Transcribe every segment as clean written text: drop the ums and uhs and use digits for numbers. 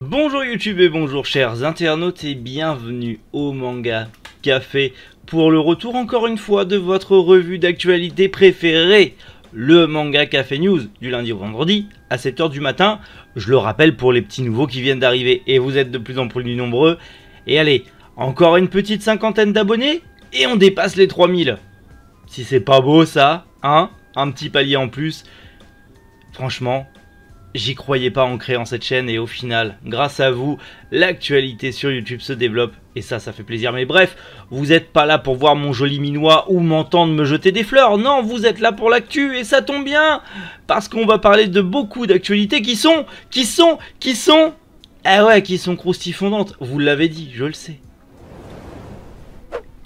Bonjour YouTube et bonjour chers internautes et bienvenue au Manga Café pour le retour encore une fois de votre revue d'actualité préférée, le Manga Café News du lundi au vendredi à 7 h du matin. Je le rappelle pour les petits nouveaux qui viennent d'arriver et vous êtes de plus en plus nombreux. Et allez, encore une petite cinquantaine d'abonnés et on dépasse les 3000. Si c'est pas beau ça, hein, un petit palier en plus. Franchement, j'y croyais pas en créant cette chaîne et au final, grâce à vous, l'actualité sur YouTube se développe et ça fait plaisir. Mais bref, vous êtes pas là pour voir mon joli minois ou m'entendre me jeter des fleurs. Non, vous êtes là pour l'actu et ça tombe bien parce qu'on va parler de beaucoup d'actualités qui sont croustifondantes. Vous l'avez dit, je le sais.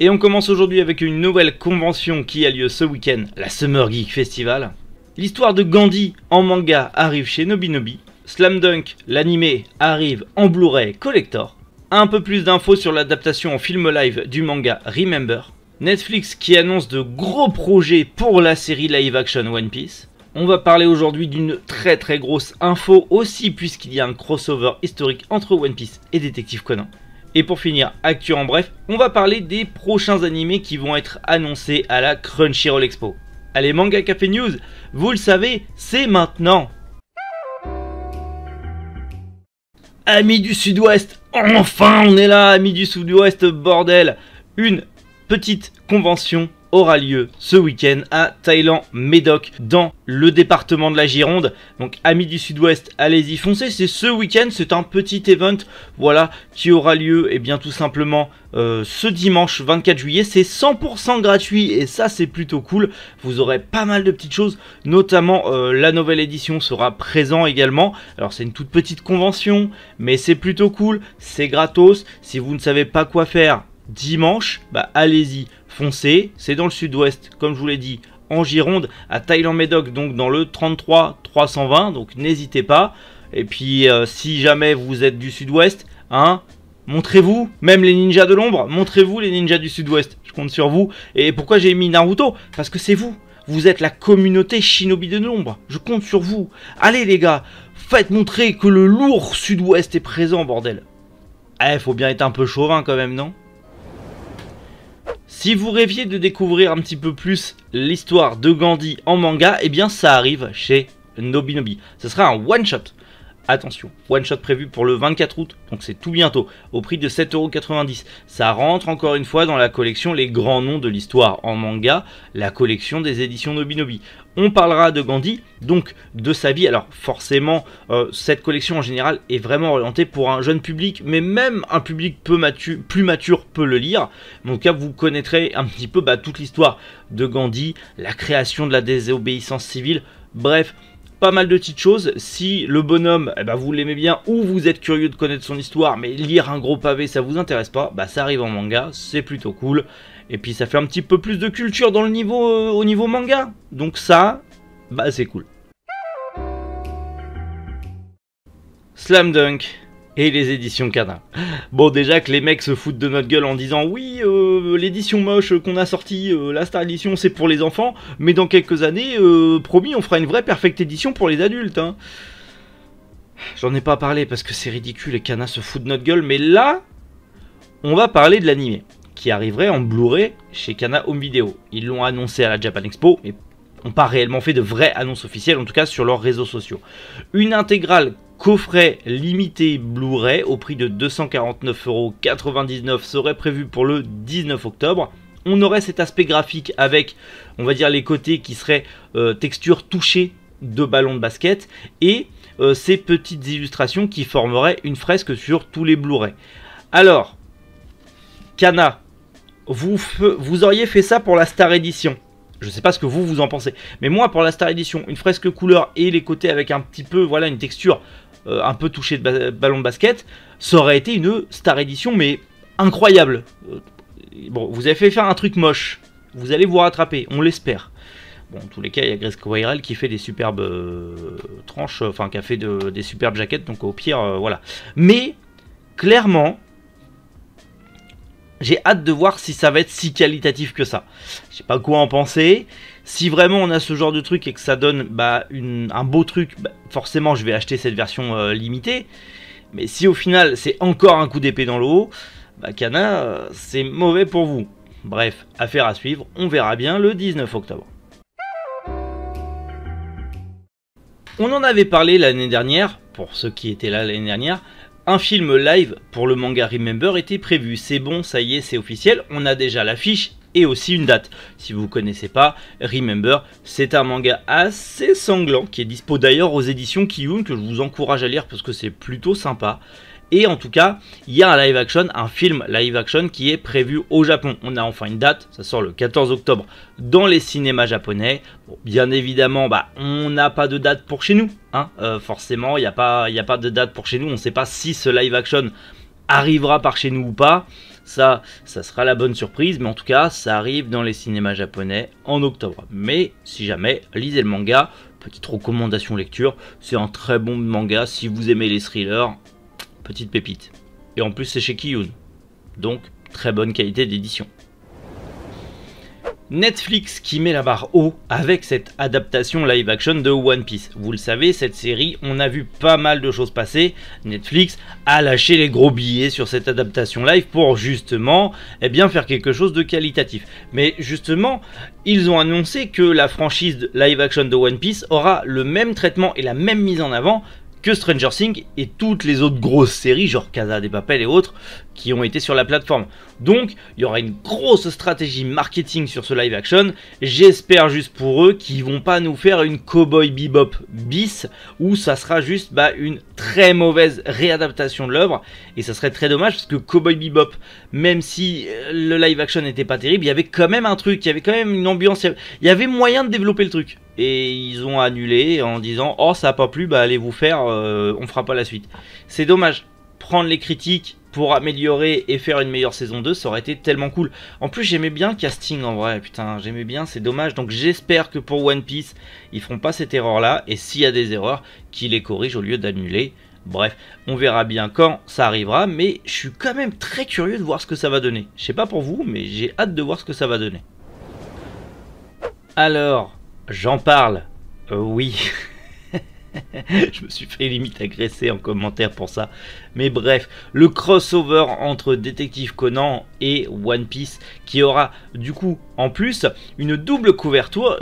Et on commence aujourd'hui avec une nouvelle convention qui a lieu ce week-end, la Summer Geek Festival. L'histoire de Gandhi en manga arrive chez Nobinobi. Slam Dunk, l'animé, arrive en Blu-ray Collector. Un peu plus d'infos sur l'adaptation en film live du manga Remember. Netflix qui annonce de gros projets pour la série live action One Piece. On va parler aujourd'hui d'une très grosse info aussi puisqu'il y a un crossover historique entre One Piece et Détective Conan. Et pour finir, actu en bref, on va parler des prochains animés qui vont être annoncés à la Crunchyroll Expo. Allez, Manga Café News, vous le savez, c'est maintenant. Amis du Sud-Ouest, enfin on est là, amis du Sud-Ouest, bordel. Une petite convention aura lieu ce week-end à Thaïlande-Médoc dans le département de la Gironde. Donc amis du Sud-Ouest, allez-y foncez, c'est ce week-end, c'est un petit event voilà qui aura lieu et bien tout simplement ce dimanche 24 juillet, c'est 100% gratuit et ça c'est plutôt cool. Vous aurez pas mal de petites choses, notamment la nouvelle édition sera présent également. Alors c'est une toute petite convention mais c'est plutôt cool, c'est gratos. Si vous ne savez pas quoi faire dimanche, bah allez-y, foncez, c'est dans le Sud-Ouest comme je vous l'ai dit, en Gironde, à Thaïlande-Médoc, donc dans le 33 320, donc n'hésitez pas. Et puis si jamais vous êtes du Sud-Ouest, hein, montrez-vous, même les ninjas de l'ombre, montrez-vous les ninjas du Sud-Ouest, je compte sur vous. Et pourquoi j'ai mis Naruto? Parce que c'est vous, vous êtes la communauté shinobi de l'ombre, je compte sur vous. Allez les gars, faites montrer que le lourd Sud-Ouest est présent, bordel. Eh, faut bien être un peu chauvin quand même, non? Si vous rêviez de découvrir un petit peu plus l'histoire de Gandhi en manga, eh bien ça arrive chez Nobinobi. Ce sera un one-shot. Attention, one-shot prévu pour le 24 août, donc c'est tout bientôt, au prix de 7,90 €. Ça rentre encore une fois dans la collection Les Grands Noms de l'Histoire en manga, la collection des éditions Nobinobi. On parlera de Gandhi, donc de sa vie. Alors forcément, cette collection en général est vraiment orientée pour un jeune public, mais même un public plus mature peut le lire. En tout cas, vous connaîtrez un petit peu toute l'histoire de Gandhi, la création de la désobéissance civile, bref, pas mal de petites choses. Si le bonhomme, vous l'aimez bien ou vous êtes curieux de connaître son histoire, mais lire un gros pavé ça vous intéresse pas, ça arrive en manga, c'est plutôt cool. Et puis ça fait un petit peu plus de culture dans le niveau, au niveau manga. Donc ça, c'est cool. Slam Dunk et les éditions Kana. Bon, déjà que les mecs se foutent de notre gueule en disant oui, l'édition moche qu'on a sortie, la Star Edition c'est pour les enfants, mais dans quelques années, promis, on fera une vraie Perfect Edition pour les adultes. Hein. J'en ai pas parlé parce que c'est ridicule et Kana se fout de notre gueule, mais là, on va parler de l'animé qui arriverait en Blu-ray chez Kana Home Video. Ils l'ont annoncé à la Japan Expo, mais n'ont pas réellement fait de vraies annonces officielles, en tout cas sur leurs réseaux sociaux. Une intégrale coffret limité Blu-ray au prix de 249,99 € serait prévue pour le 19 octobre. On aurait cet aspect graphique avec, on va dire, les côtés qui seraient texture touchée de ballon de basket et ces petites illustrations qui formeraient une fresque sur tous les Blu-ray. Alors, Kana, vous auriez fait ça pour la Star Edition. Je sais pas ce que vous en pensez. Mais moi, pour la Star Edition, une fresque couleur et les côtés avec un petit peu, voilà, une texture un peu touchée de ballon de basket, ça aurait été une Star Edition, mais incroyable. Bon, vous avez fait faire un truc moche. Vous allez vous rattraper, on l'espère. Bon, en tous les cas, il y a Grace Coirel qui fait des superbes tranches, enfin, qui a fait des superbes jaquettes, donc au pire, voilà. Mais, clairement, j'ai hâte de voir si ça va être si qualitatif que ça. Je sais pas quoi en penser. Si vraiment on a ce genre de truc et que ça donne un beau truc, forcément je vais acheter cette version limitée. Mais si au final c'est encore un coup d'épée dans l'eau, bah Kana, c'est mauvais pour vous. Bref, affaire à suivre, on verra bien le 19 octobre. On en avait parlé l'année dernière, pour ceux qui étaient là l'année dernière, un film live pour le manga Remember était prévu. C'est bon, ça y est, c'est officiel, on a déjà l'affiche et aussi une date. Si vous ne connaissez pas, Remember, c'est un manga assez sanglant qui est dispo d'ailleurs aux éditions Kiyun, que je vous encourage à lire parce que c'est plutôt sympa. Et en tout cas, il y a un live action, un film live action qui est prévu au Japon. On a enfin une date, ça sort le 14 octobre dans les cinémas japonais. Bon, bien évidemment, on n'a pas de date pour chez nous. Hein. Forcément, il n'y a pas de date pour chez nous. On ne sait pas si ce live action arrivera par chez nous ou pas. Ça sera la bonne surprise, mais en tout cas, ça arrive dans les cinémas japonais en octobre. Mais si jamais, lisez le manga. Petite recommandation lecture, c'est un très bon manga si vous aimez les thrillers. Petite pépite. Et en plus c'est chez Kiyun. Donc très bonne qualité d'édition. Netflix qui met la barre haut avec cette adaptation live action de One Piece. Vous le savez, cette série, on a vu pas mal de choses passer. Netflix a lâché les gros billets sur cette adaptation live pour justement faire quelque chose de qualitatif. Mais justement, ils ont annoncé que la franchise live action de One Piece aura le même traitement et la même mise en avant que Stranger Things et toutes les autres grosses séries, genre Casa de Papel et autres, qui ont été sur la plateforme. Donc, il y aura une grosse stratégie marketing sur ce live action. J'espère juste pour eux qu'ils vont pas nous faire une Cowboy Bebop bis, où ça sera juste une très mauvaise réadaptation de l'œuvre. Et ça serait très dommage, parce que Cowboy Bebop, même si le live action n'était pas terrible, il y avait quand même un truc, il y avait quand même une ambiance, il y avait moyen de développer le truc. Et ils ont annulé en disant « Oh, ça n'a pas plu, allez vous faire, on fera pas la suite. » C'est dommage. Prendre les critiques pour améliorer et faire une meilleure saison 2, ça aurait été tellement cool. En plus, j'aimais bien le casting en vrai, putain, j'aimais bien, c'est dommage. Donc j'espère que pour One Piece, ils feront pas cette erreur-là. Et s'il y a des erreurs, qu'ils les corrigent au lieu d'annuler. Bref, on verra bien quand ça arrivera, mais je suis quand même très curieux de voir ce que ça va donner. Je sais pas pour vous, mais j'ai hâte de voir ce que ça va donner. Alors, j'en parle. Oui. Je me suis fait limite agresser en commentaire pour ça. Mais bref, le crossover entre Détective Conan et One Piece qui aura du coup en plus une double couverture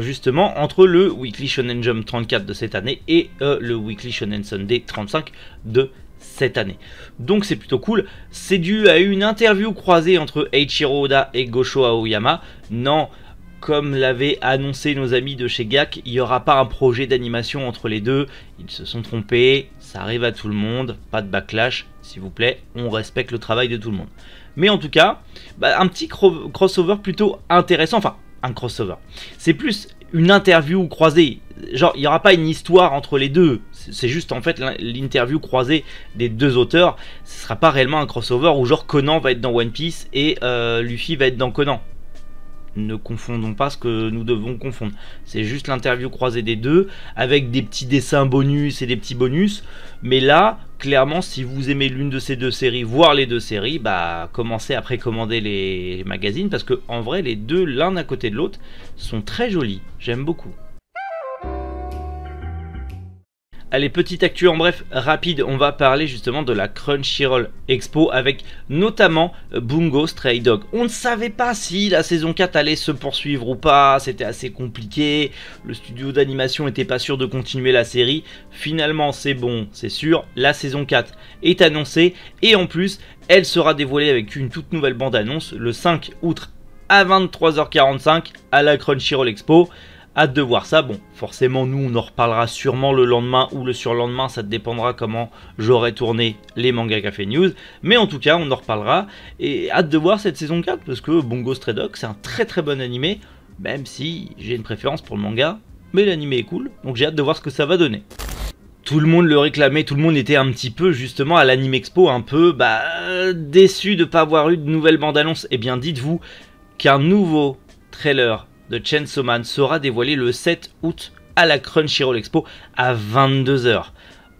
justement entre le Weekly Shonen Jump 34 de cette année et le Weekly Shonen Sunday 35 de cette année. Donc c'est plutôt cool. C'est dû à une interview croisée entre Eiichiro Oda et Gosho Aoyama. Non, comme l'avaient annoncé nos amis de chez GAC, il n'y aura pas un projet d'animation entre les deux. Ils se sont trompés, ça arrive à tout le monde, pas de backlash, s'il vous plaît, on respecte le travail de tout le monde. Mais en tout cas, un petit crossover plutôt intéressant, enfin un crossover. C'est plus une interview croisée, genre il n'y aura pas une histoire entre les deux, c'est juste en fait l'interview croisée des deux auteurs. Ce ne sera pas réellement un crossover où genre Conan va être dans One Piece et Luffy va être dans Conan. Ne confondons pas ce que nous devons confondre. C'est juste l'interview croisée des deux, avec des petits dessins bonus et des petits bonus. Mais là, clairement, si vous aimez l'une de ces deux séries, voire les deux séries, commencez à précommander les magazines, parce que en vrai, les deux, l'un à côté de l'autre, sont très jolis. J'aime beaucoup. Allez, petite actu en bref, rapide, on va parler justement de la Crunchyroll Expo avec notamment Bungo Stray Dog. On ne savait pas si la saison 4 allait se poursuivre ou pas, c'était assez compliqué, le studio d'animation n'était pas sûr de continuer la série. Finalement c'est bon, c'est sûr, la saison 4 est annoncée et en plus elle sera dévoilée avec une toute nouvelle bande-annonce le 5 août à 23h45 à la Crunchyroll Expo. Hâte de voir ça. Bon, forcément, nous, on en reparlera sûrement le lendemain ou le surlendemain. Ça dépendra comment j'aurai tourné les Manga Café News. Mais en tout cas, on en reparlera. Et hâte de voir cette saison 4 parce que Bungo Stray Dog, c'est un très très bon animé. Même si j'ai une préférence pour le manga. Mais l'animé est cool. Donc j'ai hâte de voir ce que ça va donner. Tout le monde le réclamait, tout le monde était un petit peu justement à l'Anime Expo, un peu déçu de ne pas avoir eu de nouvelle bande-annonce. Eh bien, dites-vous qu'un nouveau trailer de Chainsaw Man sera dévoilé le 7 août à la Crunchyroll Expo à 22h,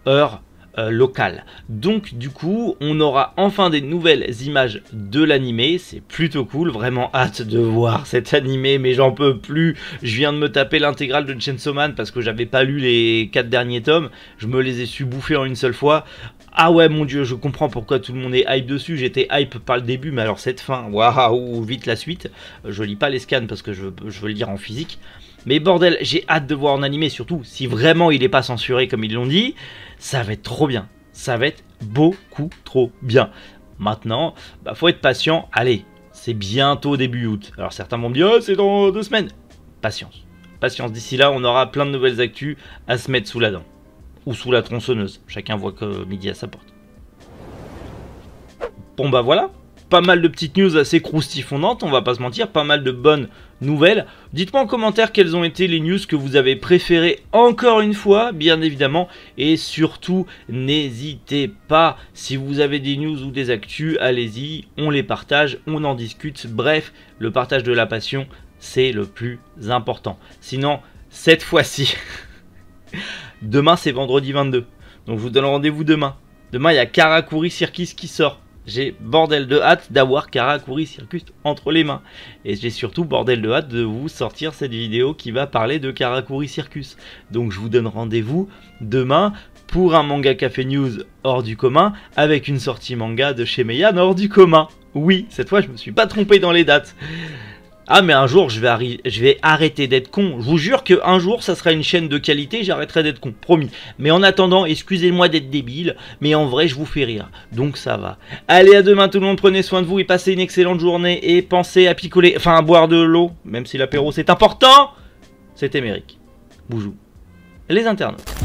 heure local. Donc du coup, on aura enfin des nouvelles images de l'animé, c'est plutôt cool, vraiment hâte de voir cet animé, mais j'en peux plus. Je viens de me taper l'intégrale de Chainsaw Man parce que j'avais pas lu les 4 derniers tomes, je me les ai su bouffer en une seule fois. Ah ouais, mon dieu, je comprends pourquoi tout le monde est hype dessus. J'étais hype par le début, mais alors cette fin, waouh, vite la suite. Je lis pas les scans parce que je veux le lire en physique. Mais bordel, j'ai hâte de voir en animé, surtout si vraiment il est pas censuré comme ils l'ont dit. Ça va être trop bien. Ça va être beaucoup trop bien. Maintenant, bah faut être patient. Allez, c'est bientôt début août. Alors certains vont me dire, oh, c'est dans 2 semaines. Patience. Patience, d'ici là, on aura plein de nouvelles actus à se mettre sous la dent. Ou sous la tronçonneuse, chacun voit que midi à sa porte. Bon bah voilà, pas mal de petites news assez croustifondantes, on va pas se mentir, pas mal de bonnes nouvelles. Dites-moi en commentaire quelles ont été les news que vous avez préférées encore une fois, bien évidemment. Et surtout, n'hésitez pas, si vous avez des news ou des actus, allez-y, on les partage, on en discute. Bref, le partage de la passion, c'est le plus important. Sinon, cette fois-ci... Demain c'est vendredi 22, donc je vous donne rendez-vous demain. Demain il y a Karakuri Circus qui sort. J'ai bordel de hâte d'avoir Karakuri Circus entre les mains. Et j'ai surtout bordel de hâte de vous sortir cette vidéo qui va parler de Karakuri Circus. Donc je vous donne rendez-vous demain pour un manga café news hors du commun avec une sortie manga de chez Meian hors du commun. Oui, cette fois je me suis pas trompé dans les dates. Ah mais un jour je vais arrêter d'être con. Je vous jure qu'un jour ça sera une chaîne de qualité, j'arrêterai d'être con, promis. Mais en attendant, excusez-moi d'être débile, mais en vrai je vous fais rire, donc ça va. Allez, à demain tout le monde, prenez soin de vous et passez une excellente journée. Et pensez à picoler, enfin à boire de l'eau, même si l'apéro c'est important. C'était Méric, Boujou, les internautes.